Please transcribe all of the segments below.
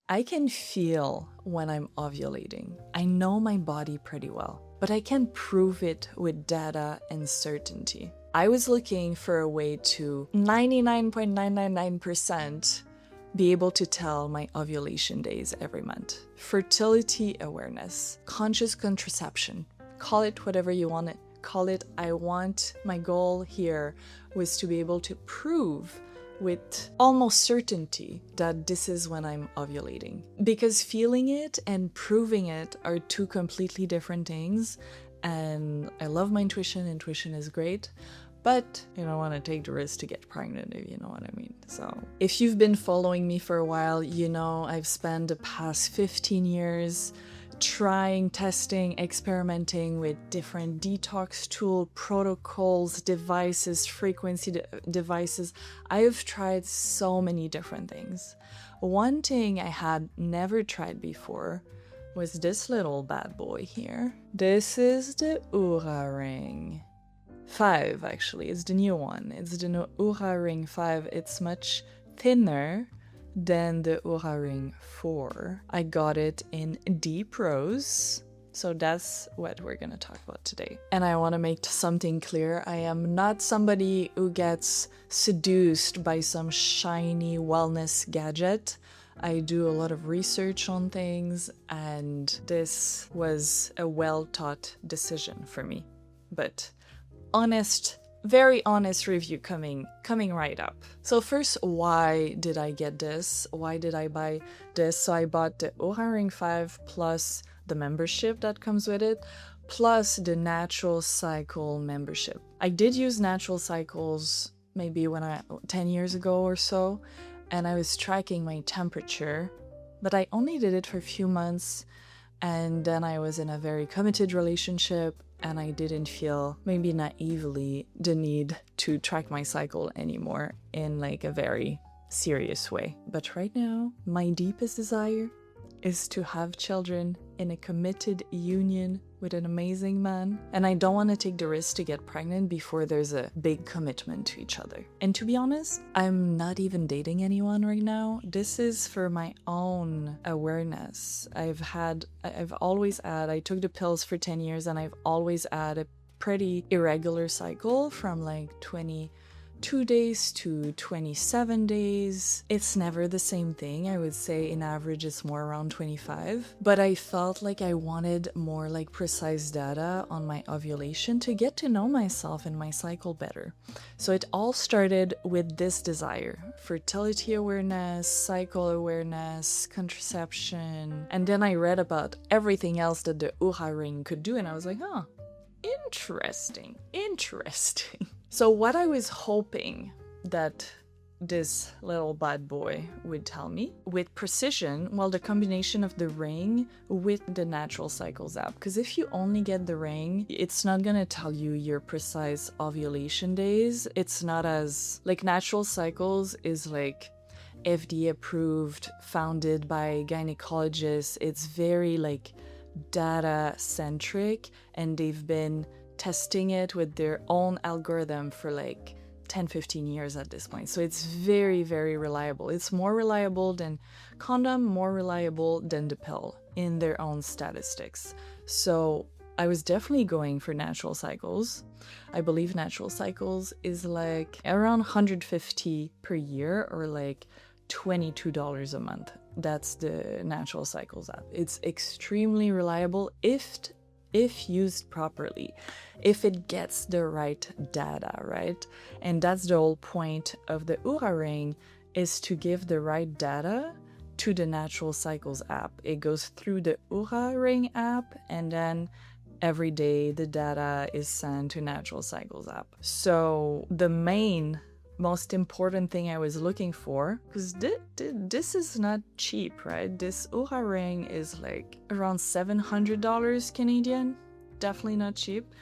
I can feel when I'm ovulating. I know my body pretty well, but I can't prove it with data and certainty. I was looking for a way to 99.999% be able to tell my ovulation days every month. Fertility awareness, conscious contraception, call it whatever you want it. Call it, my goal here was to be able to prove with almost certainty that this is when I'm ovulating. Because feeling it and proving it are two completely different things. And I love my intuition. Intuition is great. But you don't want to take the risk to get pregnant, if you know what I mean. So if you've been following me for a while, you know I've spent the past 15 years trying, testing, experimenting with different detox tool protocols, devices, frequency devices. I've tried so many different things. One thing I had never tried before was this little bad boy here. This is the Oura Ring 5, actually. It's the new one. It's the new Oura Ring 5. It's much thinner than the Oura Ring 4. I got it in deep rose. So that's what we're gonna talk about today. And I wanna make something clear. I am not somebody who gets seduced by some shiny wellness gadget. I do a lot of research on things, and this was a well-thought decision for me. But very honest review coming right up. So first, why did I get this? Why did I buy this? So I bought the Oura Ring 5 plus the membership that comes with it, plus the Natural Cycle membership. I did use Natural Cycles maybe 10 years ago or so, and I was tracking my temperature, but I only did it for a few months, and then I was in a very committed relationship, and I didn't feel, maybe naively, the need to track my cycle anymore in like a very serious way. But right now, my deepest desire is to have children in a committed union with an amazing man. And I don't want to take the risk to get pregnant before there's a big commitment to each other. And to be honest, I'm not even dating anyone right now. This is for my own awareness. I took the pills for 10 years, and I've always had a pretty irregular cycle from like 22 days to 27 days. It's never the same thing. I would say in average it's more around 25. But I felt like I wanted more like precise data on my ovulation to get to know myself and my cycle better. So it all started with this desire: fertility awareness, cycle awareness, contraception. And then I read about everything else that the Oura Ring could do, and I was like, oh, interesting. So what I was hoping that this little bad boy would tell me with precision, well, the combination of the ring with the Natural Cycles app. Because if you only get the ring, it's not going to tell you your precise ovulation days. It's not as, like, Natural Cycles is like FDA approved, founded by gynecologists. It's very like data centric, and they've been testing it with their own algorithm for like 10-15 years at this point. So it's very, very reliable. It's more reliable than condom, more reliable than the pill in their own statistics. So I was definitely going for Natural Cycles. I believe Natural Cycles is like around $150 per year, or like $22 a month. That's the Natural Cycles app. It's extremely reliable if used properly, if it gets the right data, right? And that's the whole point of the Oura Ring, is to give the right data to the Natural Cycles app. It goes through the Oura Ring app, and then every day the data is sent to Natural Cycles app. So the most important thing I was looking for, because this is not cheap, right? This Oura Ring is like around $700 Canadian. Definitely not cheap,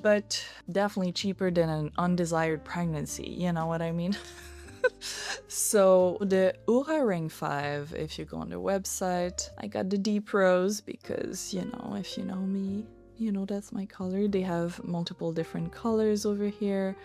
but definitely cheaper than an undesired pregnancy, you know what I mean? So the Oura Ring 5, if you go on the website, I got the deep rose because, you know, if you know me, you know that's my color. They have multiple different colors over here.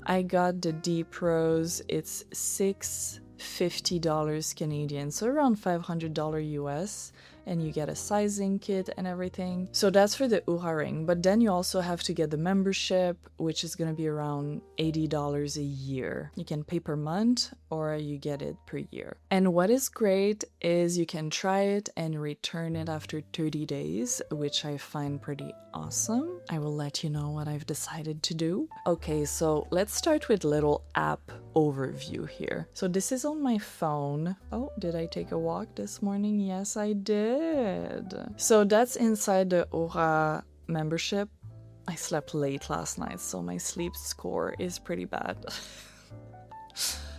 I got the deep rose. It's 6 $50 Canadian, so around $500 US, and you get a sizing kit and everything. So that's for the Oura Ring, but then you also have to get the membership, which is going to be around $80 a year. You can pay per month or you get it per year. And what is great is you can try it and return it after 30 days, which I find pretty awesome. I will let you know what I've decided to do. Okay, so let's start with little app overview here. So this is on my phone. Oh, did I take a walk this morning? Yes, I did. So that's inside the Oura membership. I slept late last night, so my sleep score is pretty bad.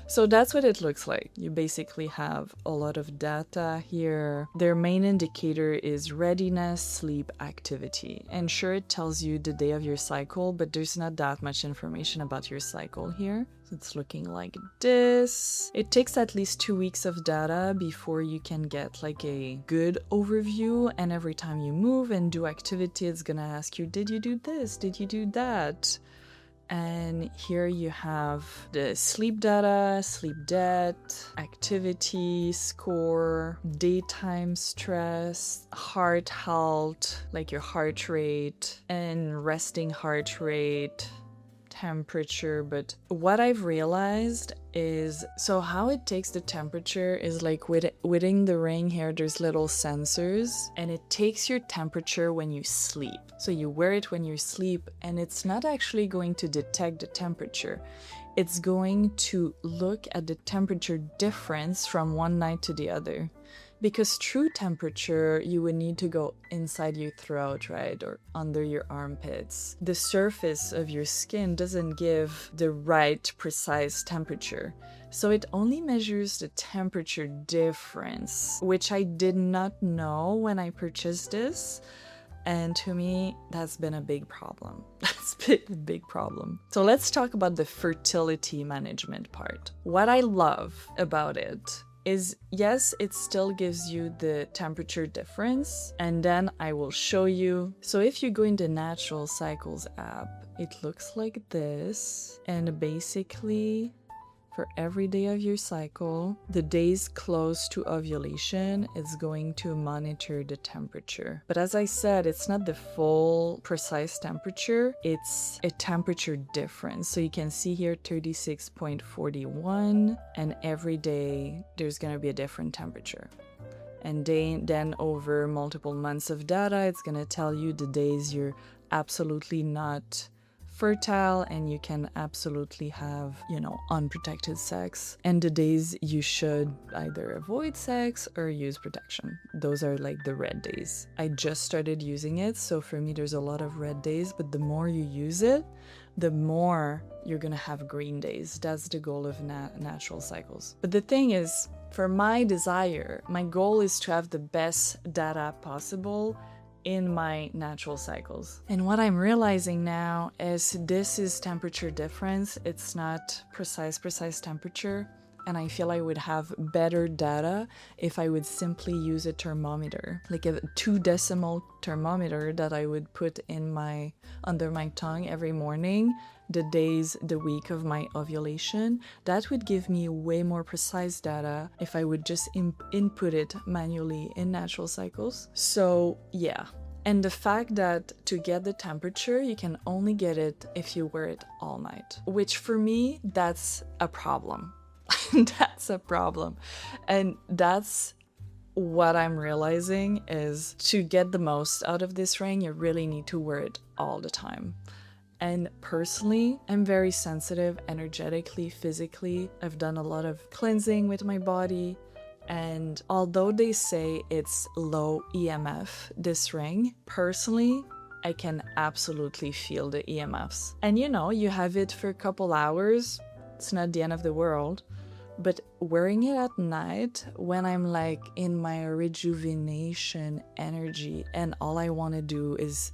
So that's what it looks like. You basically have a lot of data here. Their main indicator is readiness, sleep, activity. And sure, it tells you the day of your cycle, but there's not that much information about your cycle here. So it's looking like this. It takes at least 2 weeks of data before you can get like a good overview. And every time you move and do activity, it's gonna ask you, did you do this? Did you do that? And here you have the sleep data, sleep debt, activity score, daytime stress, heart health, like your heart rate, and resting heart rate, temperature. But what I've realized is, so how it takes the temperature is like within the ring here, there's little sensors, and it takes your temperature when you sleep. So you wear it when you sleep, and it's not actually going to detect the temperature. It's going to look at the temperature difference from one night to the other. Because true temperature, you would need to go inside your throat, right? Or under your armpits. The surface of your skin doesn't give the right precise temperature. So it only measures the temperature difference, which I did not know when I purchased this. And to me, that's been a big problem. That's been a big problem. So let's talk about the fertility management part. What I love about it is, yes, it still gives you the temperature difference, and then I will show you. So if you go in the Natural Cycles app, it looks like this, and basically for every day of your cycle, the days close to ovulation, it's going to monitor the temperature. But as I said, it's not the full precise temperature, it's a temperature difference. So you can see here 36.41, and every day there's going to be a different temperature. And then over multiple months of data, it's going to tell you the days you're absolutely not fertile and you can absolutely have, unprotected sex, and the days you should either avoid sex or use protection. Those are like the red days. I just started using it, so for me there's a lot of red days, but the more you use it, the more you're gonna have green days. That's the goal of Natural Cycles. But the thing is, for my desire, my goal is to have the best data possible in my natural cycles. And what I'm realizing now is this is temperature difference. It's not precise temperature. And I feel I would have better data if I would simply use a thermometer, like a 2 decimal thermometer that I would put under my tongue every morning, the week of my ovulation. That would give me way more precise data if I would just input it manually in Natural Cycles. So yeah. And the fact that to get the temperature, you can only get it if you wear it all night, which for me, that's a problem. That's a problem. And that's what I'm realizing is to get the most out of this ring, you really need to wear it all the time. And personally, I'm very sensitive energetically, physically. I've done a lot of cleansing with my body. And although they say it's low EMF, this ring, personally, I can absolutely feel the EMFs. And you have it for a couple hours. It's not the end of the world. But wearing it at night when I'm like in my rejuvenation energy and all I want to do is,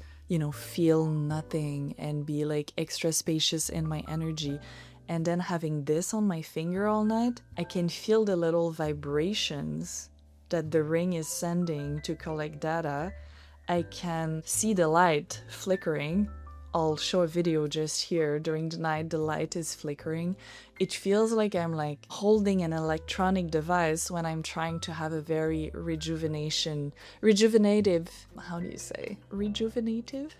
feel nothing and be like extra spacious in my energy, and then having this on my finger all night, I can feel the little vibrations that the ring is sending to collect data. I can see the light flickering I'll show a video just here. During the night, the light is flickering. It feels like I'm like holding an electronic device when I'm trying to have a very rejuvenative, how do you say? Rejuvenative?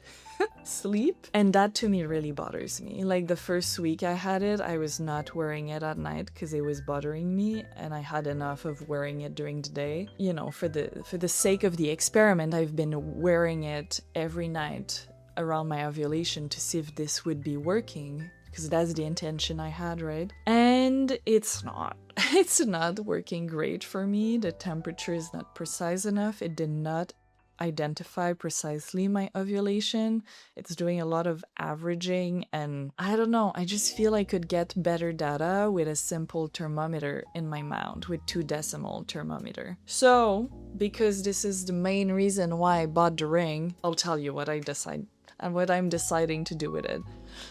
Sleep. And that to me really bothers me. Like the first week I had it, I was not wearing it at night because it was bothering me, and I had enough of wearing it during the day. You know, for the sake of the experiment, I've been wearing it every night around my ovulation to see if this would be working, because that's the intention I had, right? And it's not. It's not working great for me. The temperature is not precise enough. It did not identify precisely my ovulation. It's doing a lot of averaging, and I don't know, I just feel I could get better data with a simple thermometer in my mount, with 2 decimal thermometer. So, because this is the main reason why I bought the ring, I'll tell you what I decide and what I'm deciding to do with it.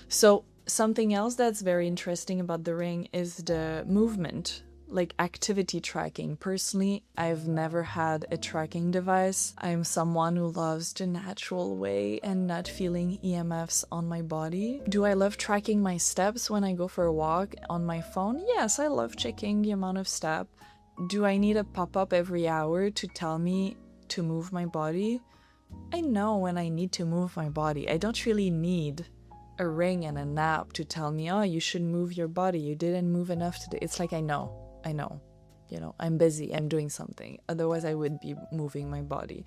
So, something else that's very interesting about the ring is the movement, like activity tracking. Personally, I've never had a tracking device. I'm someone who loves the natural way and not feeling EMFs on my body. Do I love tracking my steps when I go for a walk on my phone? Yes, I love checking the amount of step. Do I need a pop-up every hour to tell me to move my body? I know when I need to move my body. I don't really need a ring and an app to tell me, oh, you should move your body. You didn't move enough today. It's like, I know. You know, I'm busy, I'm doing something. Otherwise, I would be moving my body.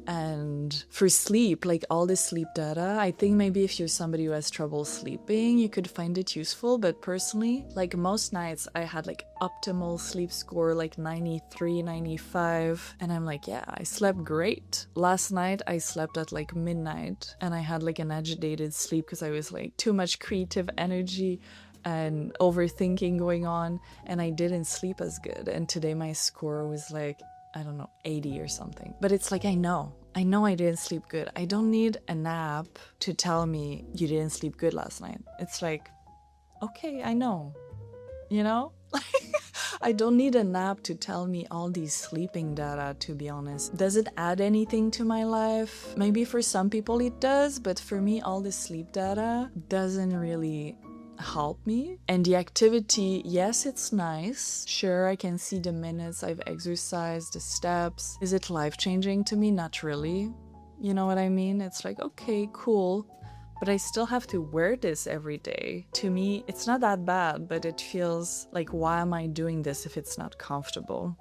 And for sleep, like all this sleep data, I think maybe if you're somebody who has trouble sleeping, you could find it useful. But personally, like most nights, I had like optimal sleep score, like 93, 95. And I'm like, yeah, I slept great. Last night, I slept at like midnight, and I had like an agitated sleep because I was like too much creative energy and overthinking going on, and I didn't sleep as good. And today my score was like, I don't know, 80 or something. But it's like, I know I didn't sleep good. I don't need an app to tell me you didn't sleep good last night. It's like, okay, I know, you know? I don't need an app to tell me all these sleeping data, to be honest. Does it add anything to my life? Maybe for some people it does, but for me, all the sleep data doesn't really help me. And the activity, yes, it's nice. Sure, I can see the minutes I've exercised, the steps. Is it life-changing to me? Not really. You know what I mean? It's like, okay, cool. But I still have to wear this every day. To me, it's not that bad, but it feels like, why am I doing this if it's not comfortable?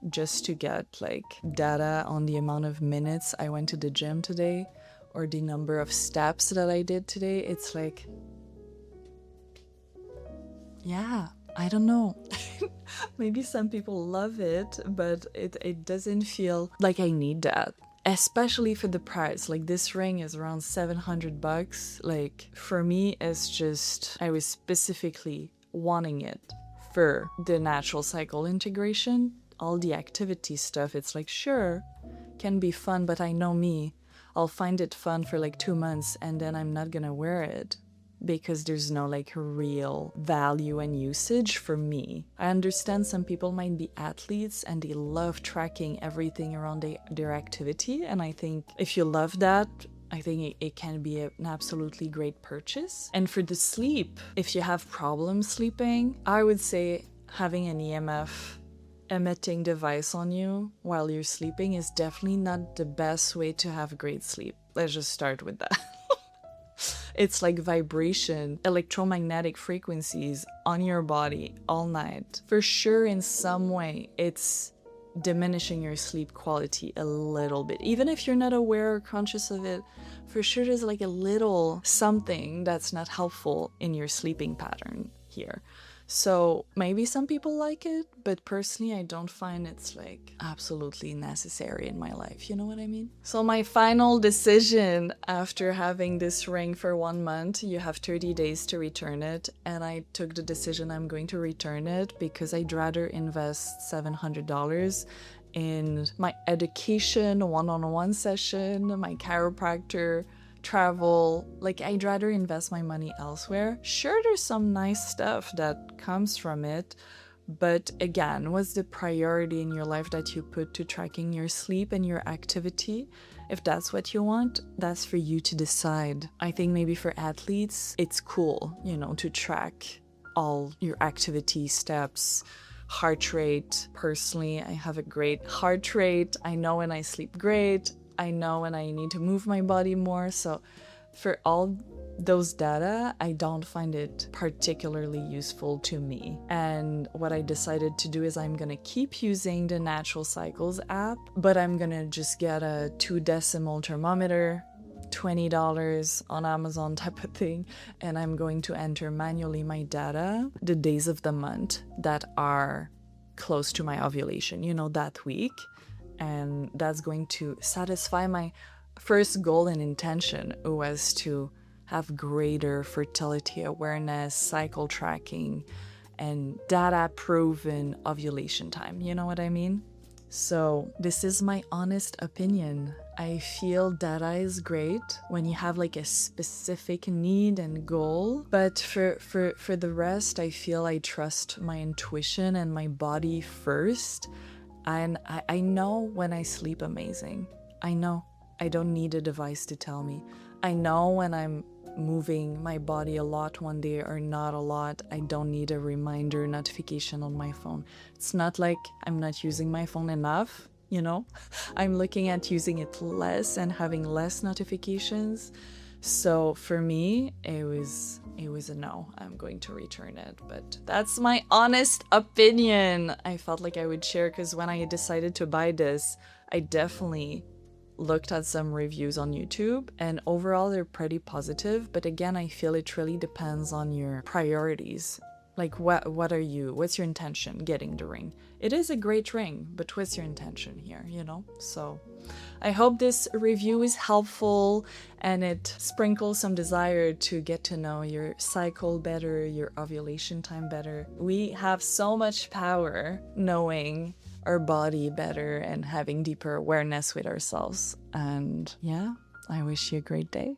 Just to get like data on the amount of minutes I went to the gym today, or the number of steps that I did today. It's like, yeah, I don't know. Maybe some people love it, but it doesn't feel like I need that. Especially for the price. Like this ring is around $700. Like for me, it's just, I was specifically wanting it for the natural cycle integration. All the activity stuff, it's like, sure, can be fun, but I know me. I'll find it fun for like 2 months and then I'm not gonna wear it, because there's no like real value and usage for me. I understand some people might be athletes and they love tracking everything around their activity, and I think if you love that, I think it can be an absolutely great purchase. And for the sleep, if you have problems sleeping, I would say having an EMF emitting device on you while you're sleeping is definitely not the best way to have great sleep. Let's just start with that. It's like vibration, electromagnetic frequencies on your body all night. For sure, in some way, it's diminishing your sleep quality a little bit. Even if you're not aware or conscious of it, for sure there's like a little something that's not helpful in your sleeping pattern here. So maybe some people like it, but personally I don't find it's like absolutely necessary in my life, you know what I mean? So my final decision after having this ring for 1 month, you have 30 days to return it, and I took the decision I'm going to return it because I'd rather invest $700 in my education, one-on-one session, my chiropractor, travel. Like, I'd rather invest my money elsewhere. Sure, there's some nice stuff that comes from it, But again, what's the priority in your life that you put to tracking your sleep and your activity? If that's what you want, that's for you to decide. I think maybe for athletes, it's cool, to track all your activity steps, heart rate. Personally, I have a great heart rate. I know when I sleep great. I know when I need to move my body more. So for all those data, I don't find it particularly useful to me. And what I decided to do is I'm gonna keep using the Natural Cycles app, but I'm gonna just get a 2 decimal thermometer, $20 on Amazon type of thing, and I'm going to enter manually my data, the days of the month that are close to my ovulation, that week. And that's going to satisfy my first goal and intention, was to have greater fertility awareness, cycle tracking, and data-proven ovulation time. You know what I mean? So this is my honest opinion. I feel data is great when you have like a specific need and goal, but for the rest, I feel I trust my intuition and my body first. And I know when I sleep amazing. I know. I don't need a device to tell me. I know when I'm moving my body a lot one day or not a lot. I don't need a reminder notification on my phone. It's not like I'm not using my phone enough, I'm looking at using it less and having less notifications. So for me, it was a no. I'm going to return it, but that's my honest opinion. I felt like I would share because when I decided to buy this, I definitely looked at some reviews on YouTube, and overall they're pretty positive. But again, I feel it really depends on your priorities. Like what's your intention getting the ring? It is a great ring, but what's your intention here, So I hope this review is helpful and it sprinkles some desire to get to know your cycle better, your ovulation time better. We have so much power knowing our body better and having deeper awareness with ourselves. And yeah, I wish you a great day.